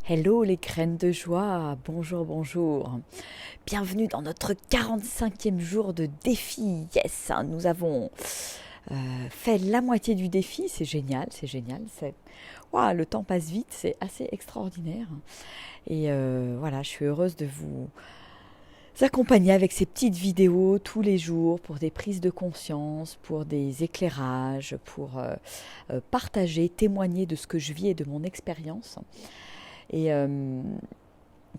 Hello les graines de joie, bonjour, bonjour. Bienvenue dans notre 45e jour de défi. Yes, nous avons fait la moitié du défi, c'est génial, c'est génial. Ouah, le temps passe vite, c'est assez extraordinaire. Et voilà, je suis heureuse de vous accompagner avec ces petites vidéos tous les jours pour des prises de conscience, pour des éclairages, pour partager, témoigner de ce que je vis et de mon expérience. Et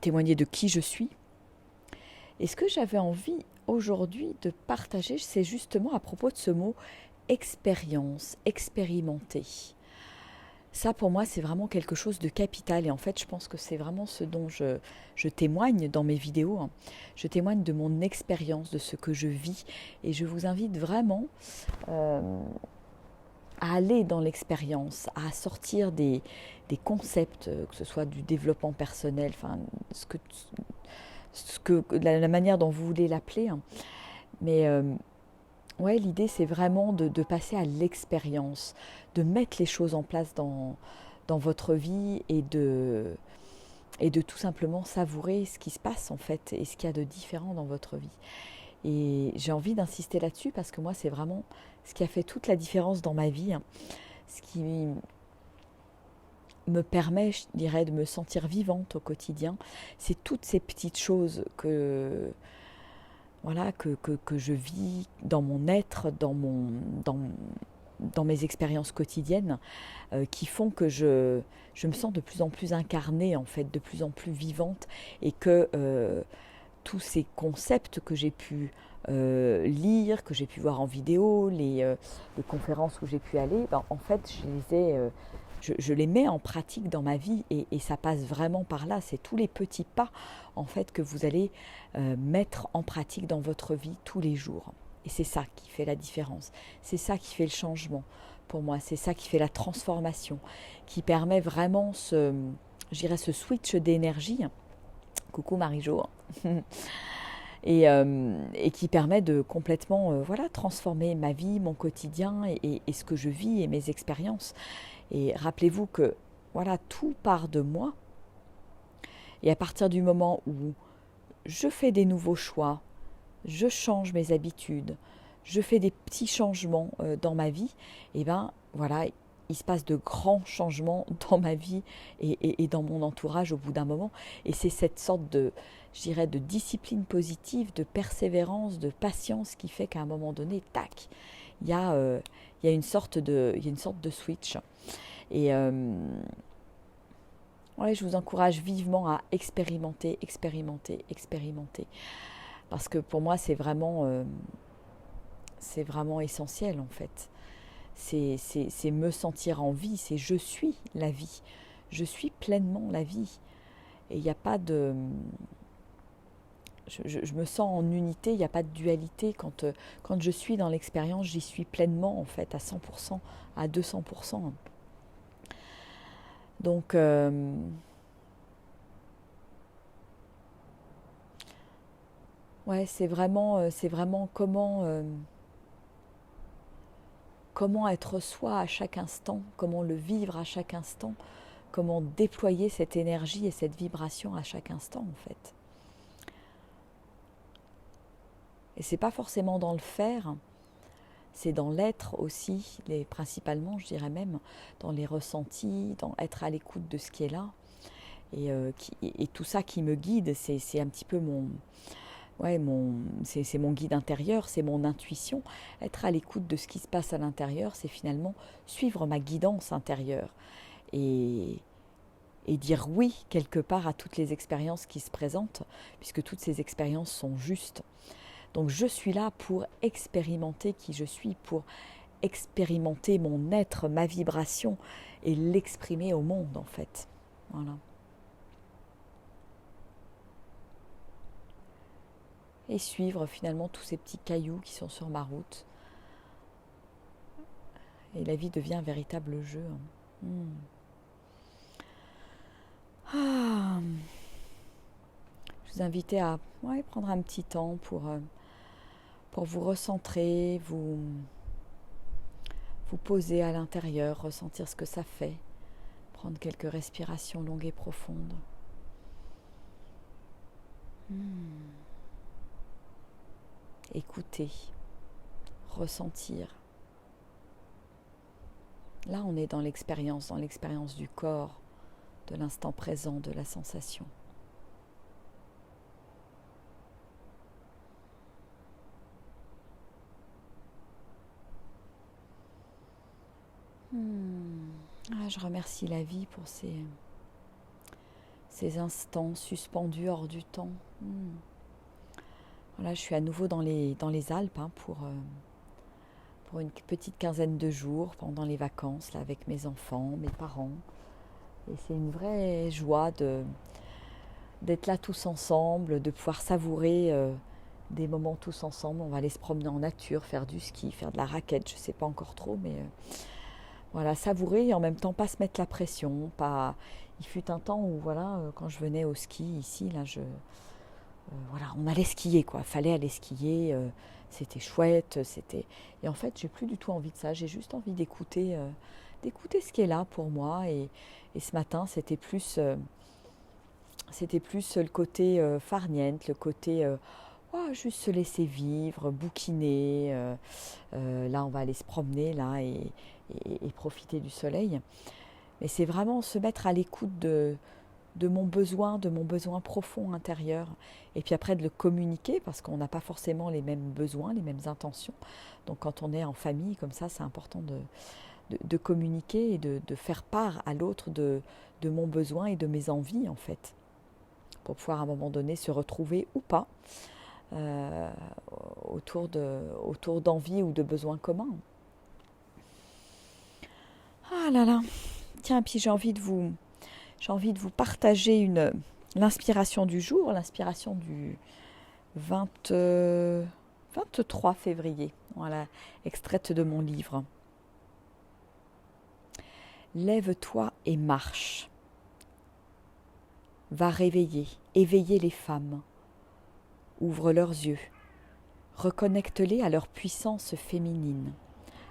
témoigner de qui je suis. Et ce que j'avais envie aujourd'hui de partager, c'est justement à propos de ce mot expérience, expérimenter. Ça, pour moi, c'est vraiment quelque chose de capital. Et en fait, je pense que c'est vraiment ce dont je témoigne dans mes vidéos. Je témoigne de mon expérience, de ce que je vis. Et je vous invite vraiment à aller dans l'expérience, à sortir des concepts, que ce soit du développement personnel, enfin, la manière dont vous voulez l'appeler. Mais ouais, l'idée, c'est vraiment de passer à l'expérience, de mettre les choses en place dans votre vie et de tout simplement savourer ce qui se passe en fait et ce qu'il y a de différent dans votre vie. Et j'ai envie d'insister là-dessus parce que moi, c'est vraiment ce qui a fait toute la différence dans ma vie, ce qui me permet, je dirais, de me sentir vivante au quotidien. C'est toutes ces petites choses voilà, que je vis dans mon être, dans mes expériences quotidiennes, qui font que je me sens de plus en plus incarnée, en fait, de plus en plus vivante, et que tous ces concepts que j'ai pu lire, que j'ai pu voir en vidéo, les conférences où j'ai pu aller, ben, en fait, je les mets en pratique dans ma vie et ça passe vraiment par là. C'est tous les petits pas en fait que vous allez mettre en pratique dans votre vie tous les jours. Et c'est ça qui fait la différence. C'est ça qui fait le changement pour moi. C'est ça qui fait la transformation, qui permet vraiment je dirais ce switch d'énergie. Coucou Marie-Jo. Et qui permet de complètement voilà, transformer ma vie, mon quotidien et ce que je vis et mes expériences. Et rappelez-vous que voilà, tout part de moi. Et à partir du moment où je fais des nouveaux choix, je change mes habitudes, je fais des petits changements dans ma vie, et ben voilà, il se passe de grands changements dans ma vie et dans mon entourage au bout d'un moment. Et c'est cette sorte je dirais, de discipline positive, de persévérance, de patience qui fait qu'à un moment donné, tac, il y a une sorte de switch. Et ouais, je vous encourage vivement à expérimenter, expérimenter, expérimenter. Parce que pour moi, c'est vraiment essentiel en fait. C'est me sentir en vie, c'est je suis la vie. Je suis pleinement la vie. Et il n'y a pas de... Je me sens en unité, il n'y a pas de dualité. Quand je suis dans l'expérience, j'y suis pleinement en fait, à 100%, à 200%. Donc, ouais, c'est vraiment comment être soi à chaque instant, comment le vivre à chaque instant, comment déployer cette énergie et cette vibration à chaque instant en fait. Et c'est pas forcément dans le faire, c'est dans l'être aussi, principalement je dirais même, dans les ressentis, dans être à l'écoute de ce qui est là. Et tout ça qui me guide, c'est un petit peu c'est mon guide intérieur, c'est mon intuition. Être à l'écoute de ce qui se passe à l'intérieur, c'est finalement suivre ma guidance intérieure et, et dire oui quelque part à toutes les expériences qui se présentent, puisque toutes ces expériences sont justes. Donc je suis là pour expérimenter qui je suis, pour expérimenter mon être, ma vibration et l'exprimer au monde en fait. Voilà. Et suivre finalement tous ces petits cailloux qui sont sur ma route. Et la vie devient un véritable jeu. Ah. Je vous invite à prendre un petit temps pour vous recentrer, vous poser à l'intérieur, ressentir ce que ça fait. Prendre quelques respirations longues et profondes. Écouter, ressentir. Là, on est dans l'expérience du corps, de l'instant présent, de la sensation. Je remercie la vie pour ces instants suspendus hors du temps. Voilà, je suis à nouveau dans les Alpes pour une petite quinzaine de jours pendant les vacances là, avec mes enfants, mes parents. Et c'est une vraie joie d'être là tous ensemble, de pouvoir savourer des moments tous ensemble. On va aller se promener en nature, faire du ski, faire de la raquette, je ne sais pas encore trop, mais voilà, savourer et en même temps pas se mettre la pression. Il fut un temps où quand je venais au ski ici, là, on allait skier quoi. Fallait aller skier, c'était chouette, Et en fait, j'ai plus du tout envie de ça. J'ai juste envie d'écouter ce qui est là pour moi. Et ce matin, c'était plus le côté farniente, le côté juste se laisser vivre, bouquiner. Là, on va aller se promener là et profiter du soleil. Mais c'est vraiment se mettre à l'écoute de mon besoin profond intérieur. Et puis après de le communiquer parce qu'on n'a pas forcément les mêmes besoins, les mêmes intentions. Donc quand on est en famille comme ça, c'est important de communiquer et de faire part à l'autre de mon besoin et de mes envies en fait. Pour pouvoir à un moment donné se retrouver ou pas autour d'envies ou de besoins communs. Ah là là. Tiens, puis j'ai envie de vous partager l'inspiration du jour, l'inspiration du 23 février, voilà, extraite de mon livre. Lève-toi et marche. Va éveiller les femmes. Ouvre leurs yeux. Reconnecte-les à leur puissance féminine,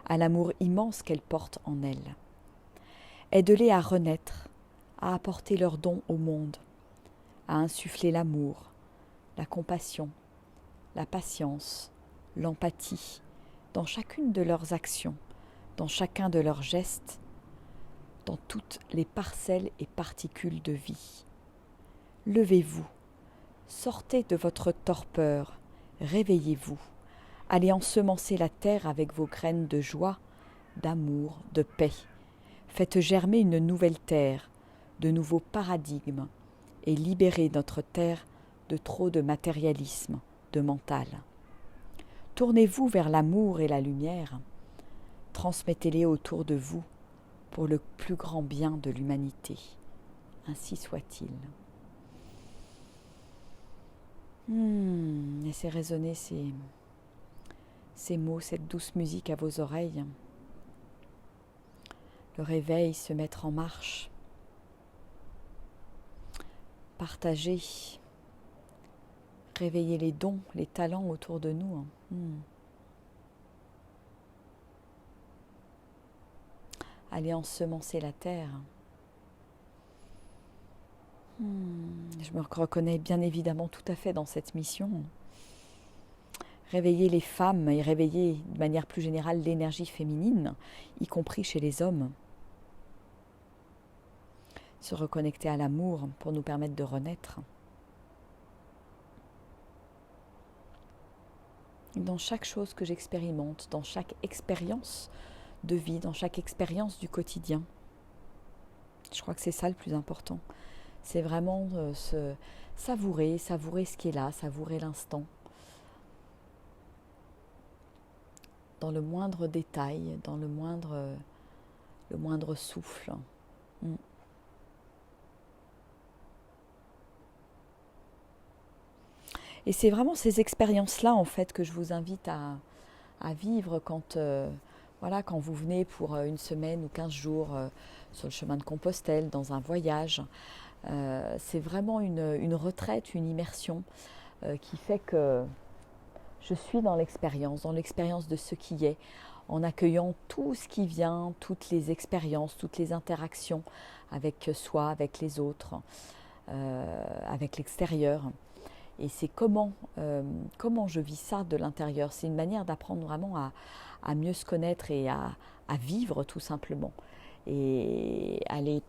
à l'amour immense qu'elles portent en elles. Aide-les à renaître, à apporter leurs dons au monde, à insuffler l'amour, la compassion, la patience, l'empathie, dans chacune de leurs actions, dans chacun de leurs gestes, dans toutes les parcelles et particules de vie. Levez-vous, sortez de votre torpeur, réveillez-vous, allez ensemencer la terre avec vos graines de joie, d'amour, de paix. Faites germer une nouvelle terre, de nouveaux paradigmes, et libérez notre terre de trop de matérialisme, de mental. Tournez-vous vers l'amour et la lumière, transmettez-les autour de vous pour le plus grand bien de l'humanité. Ainsi soit-il. Laissez résonner ces mots, cette douce musique à vos oreilles. Le réveil, se mettre en marche, partager, réveiller les dons, les talents autour de nous. Aller ensemencer la terre. Je me reconnais bien évidemment tout à fait dans cette mission. Réveiller les femmes et réveiller de manière plus générale l'énergie féminine, y compris chez les hommes. Se reconnecter à l'amour pour nous permettre de renaître. Dans chaque chose que j'expérimente, dans chaque expérience de vie, dans chaque expérience du quotidien. Je crois que c'est ça le plus important. C'est vraiment se savourer ce qui est là, savourer l'instant. Dans le moindre détail, dans le moindre souffle. Et c'est vraiment ces expériences-là, en fait, que je vous invite à vivre quand vous venez pour une semaine ou 15 jours sur le chemin de Compostelle, dans un voyage. C'est vraiment une retraite, une immersion qui fait que je suis dans l'expérience de ce qui est. en accueillant tout ce qui vient, toutes les expériences, toutes les interactions avec soi, avec les autres, avec l'extérieur. Et c'est comment je vis ça de l'intérieur. C'est une manière d'apprendre vraiment à mieux se connaître et à vivre tout simplement. Et aller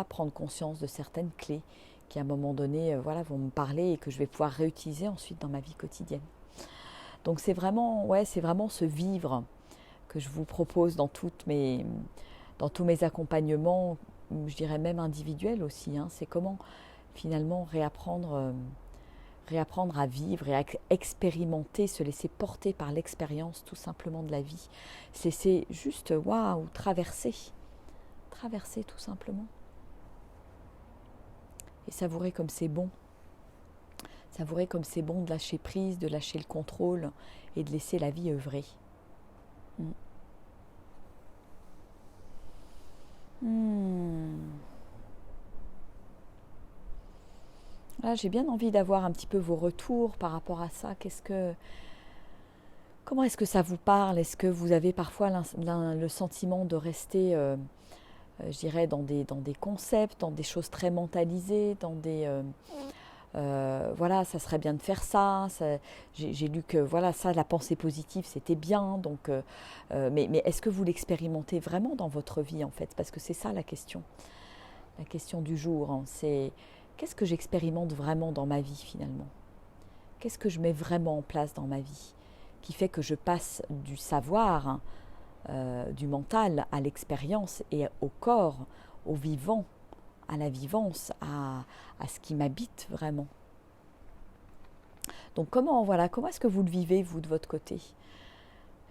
prendre conscience de certaines clés qui à un moment donné vont me parler et que je vais pouvoir réutiliser ensuite dans ma vie quotidienne. Donc c'est vraiment ce vivre que je vous propose dans tous mes accompagnements, je dirais même individuels aussi. C'est comment finalement réapprendre à vivre et à expérimenter, se laisser porter par l'expérience tout simplement de la vie. Se laisser juste, traverser tout simplement. Et savourer comme c'est bon. Savourer comme c'est bon de lâcher prise, de lâcher le contrôle et de laisser la vie œuvrer. Là, j'ai bien envie d'avoir un petit peu vos retours par rapport à ça. Comment est-ce que ça vous parle? Est-ce que vous avez parfois le sentiment de rester, je dirais, dans des concepts, dans des choses très mentalisées, dans des... ça serait bien de faire ça. J'ai lu que ça, la pensée positive, c'était bien. Donc, mais est-ce que vous l'expérimentez vraiment dans votre vie en fait? Parce que c'est ça la question du jour. C'est qu'est-ce que j'expérimente vraiment dans ma vie finalement? Qu'est-ce que je mets vraiment en place dans ma vie qui fait que je passe du savoir, du mental à l'expérience et au corps, au vivant, à la vivance, à ce qui m'habite vraiment. Donc comment est-ce que vous le vivez, vous, de votre côté?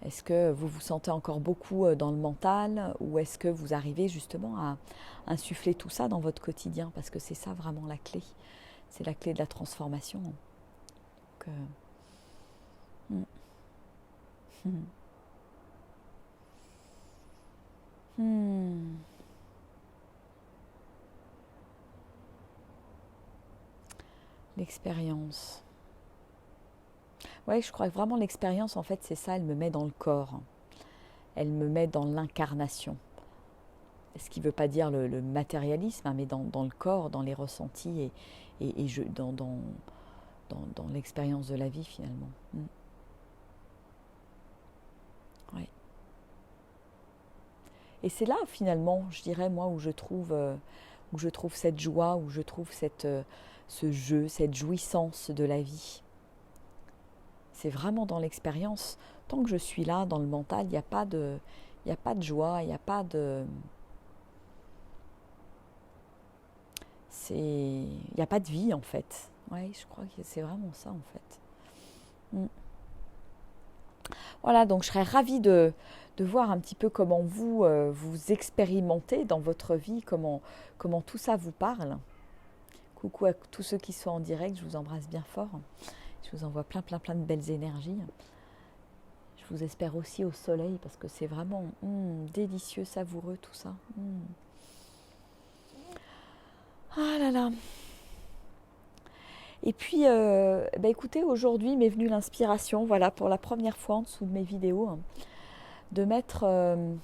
Est-ce que vous vous sentez encore beaucoup dans le mental ou est-ce que vous arrivez justement à insuffler tout ça dans votre quotidien? Parce que c'est ça vraiment la clé. C'est la clé de la transformation. Donc, L'expérience. Oui, je crois que vraiment l'expérience, en fait, c'est ça, elle me met dans le corps. Elle me met dans l'incarnation. Ce qui ne veut pas dire le matérialisme, mais dans le corps, dans les ressentis et dans l'expérience de la vie, finalement. Ouais. Et c'est là, finalement, je dirais, moi, où je trouve cette joie, où je trouve ce jeu, cette jouissance de la vie. C'est vraiment dans l'expérience. Tant que je suis là, dans le mental, il n'y a pas de joie, il n'y a pas de... Il n'y a pas de vie, en fait. Oui, je crois que c'est vraiment ça, en fait. Voilà, donc je serais ravie de voir un petit peu comment vous expérimentez dans votre vie, comment tout ça vous parle. Coucou à tous ceux qui sont en direct, je vous embrasse bien fort. Je vous envoie plein de belles énergies. Je vous espère aussi au soleil parce que c'est vraiment délicieux, savoureux tout ça. Ah là là. Et puis, écoutez, aujourd'hui m'est venue l'inspiration, pour la première fois en dessous de mes vidéos, de mettre un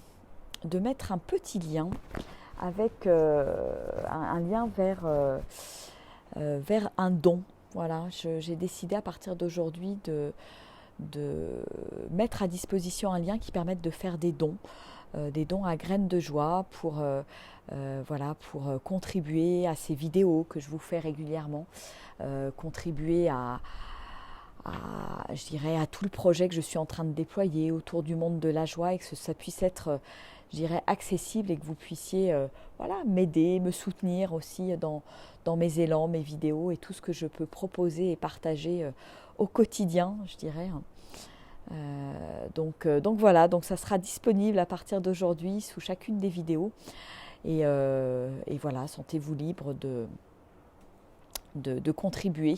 petit lien avec un lien vers un don. Voilà, j'ai décidé à partir d'aujourd'hui de mettre à disposition un lien qui permette de faire des dons à graines de joie pour contribuer à ces vidéos que je vous fais régulièrement, contribuer je dirais, à tout le projet que je suis en train de déployer autour du monde de la joie et que ça puisse être, je dirais, accessible et que vous puissiez m'aider, me soutenir aussi dans mes élans, mes vidéos et tout ce que je peux proposer et partager au quotidien, je dirais. Donc voilà, donc ça sera disponible à partir d'aujourd'hui sous chacune des vidéos. Et voilà, sentez-vous libre de contribuer.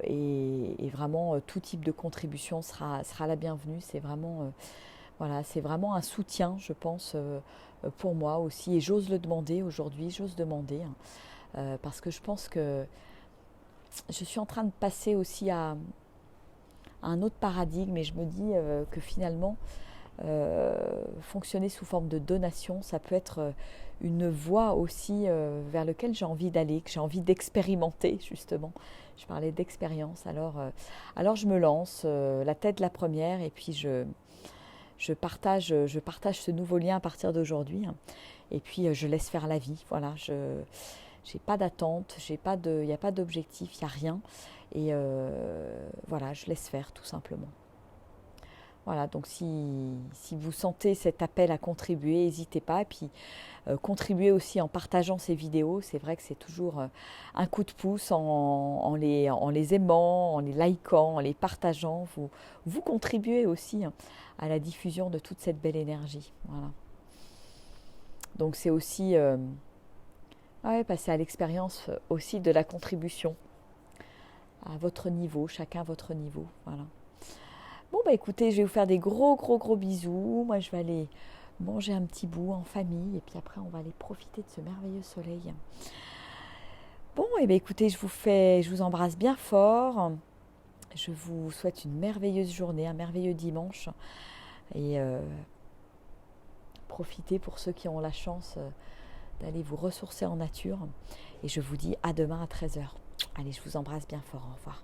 Et vraiment, tout type de contribution sera la bienvenue. C'est vraiment, c'est vraiment un soutien, je pense, pour moi aussi. Et j'ose le demander aujourd'hui, parce que je pense que je suis en train de passer aussi à un autre paradigme. Et je me dis que finalement, fonctionner sous forme de donation, ça peut être une voie aussi vers laquelle j'ai envie d'aller, que j'ai envie d'expérimenter justement. Je parlais d'expérience, alors je me lance la tête la première et puis je partage ce nouveau lien à partir d'aujourd'hui, hein. Et puis je laisse faire la vie. Voilà, je n'ai pas d'attente, il n'y a pas d'objectif, il n'y a rien. Et voilà, je laisse faire tout simplement. Voilà, donc si vous sentez cet appel à contribuer, n'hésitez pas. Et puis contribuez aussi en partageant ces vidéos. C'est vrai que c'est toujours un coup de pouce en les aimant, en les likant, en les partageant. Vous contribuez aussi, hein, à la diffusion de toute cette belle énergie. Voilà. Donc c'est aussi passer à l'expérience aussi de la contribution à votre niveau, chacun à votre niveau. Voilà. Bon, bah écoutez, je vais vous faire des gros bisous. Moi, je vais aller manger un petit bout en famille et puis après, on va aller profiter de ce merveilleux soleil. Bon, et bien écoutez, je vous embrasse bien fort. Je vous souhaite une merveilleuse journée, un merveilleux dimanche. Et profitez pour ceux qui ont la chance d'aller vous ressourcer en nature. Et je vous dis à demain à 13h. Allez, je vous embrasse bien fort. Au revoir.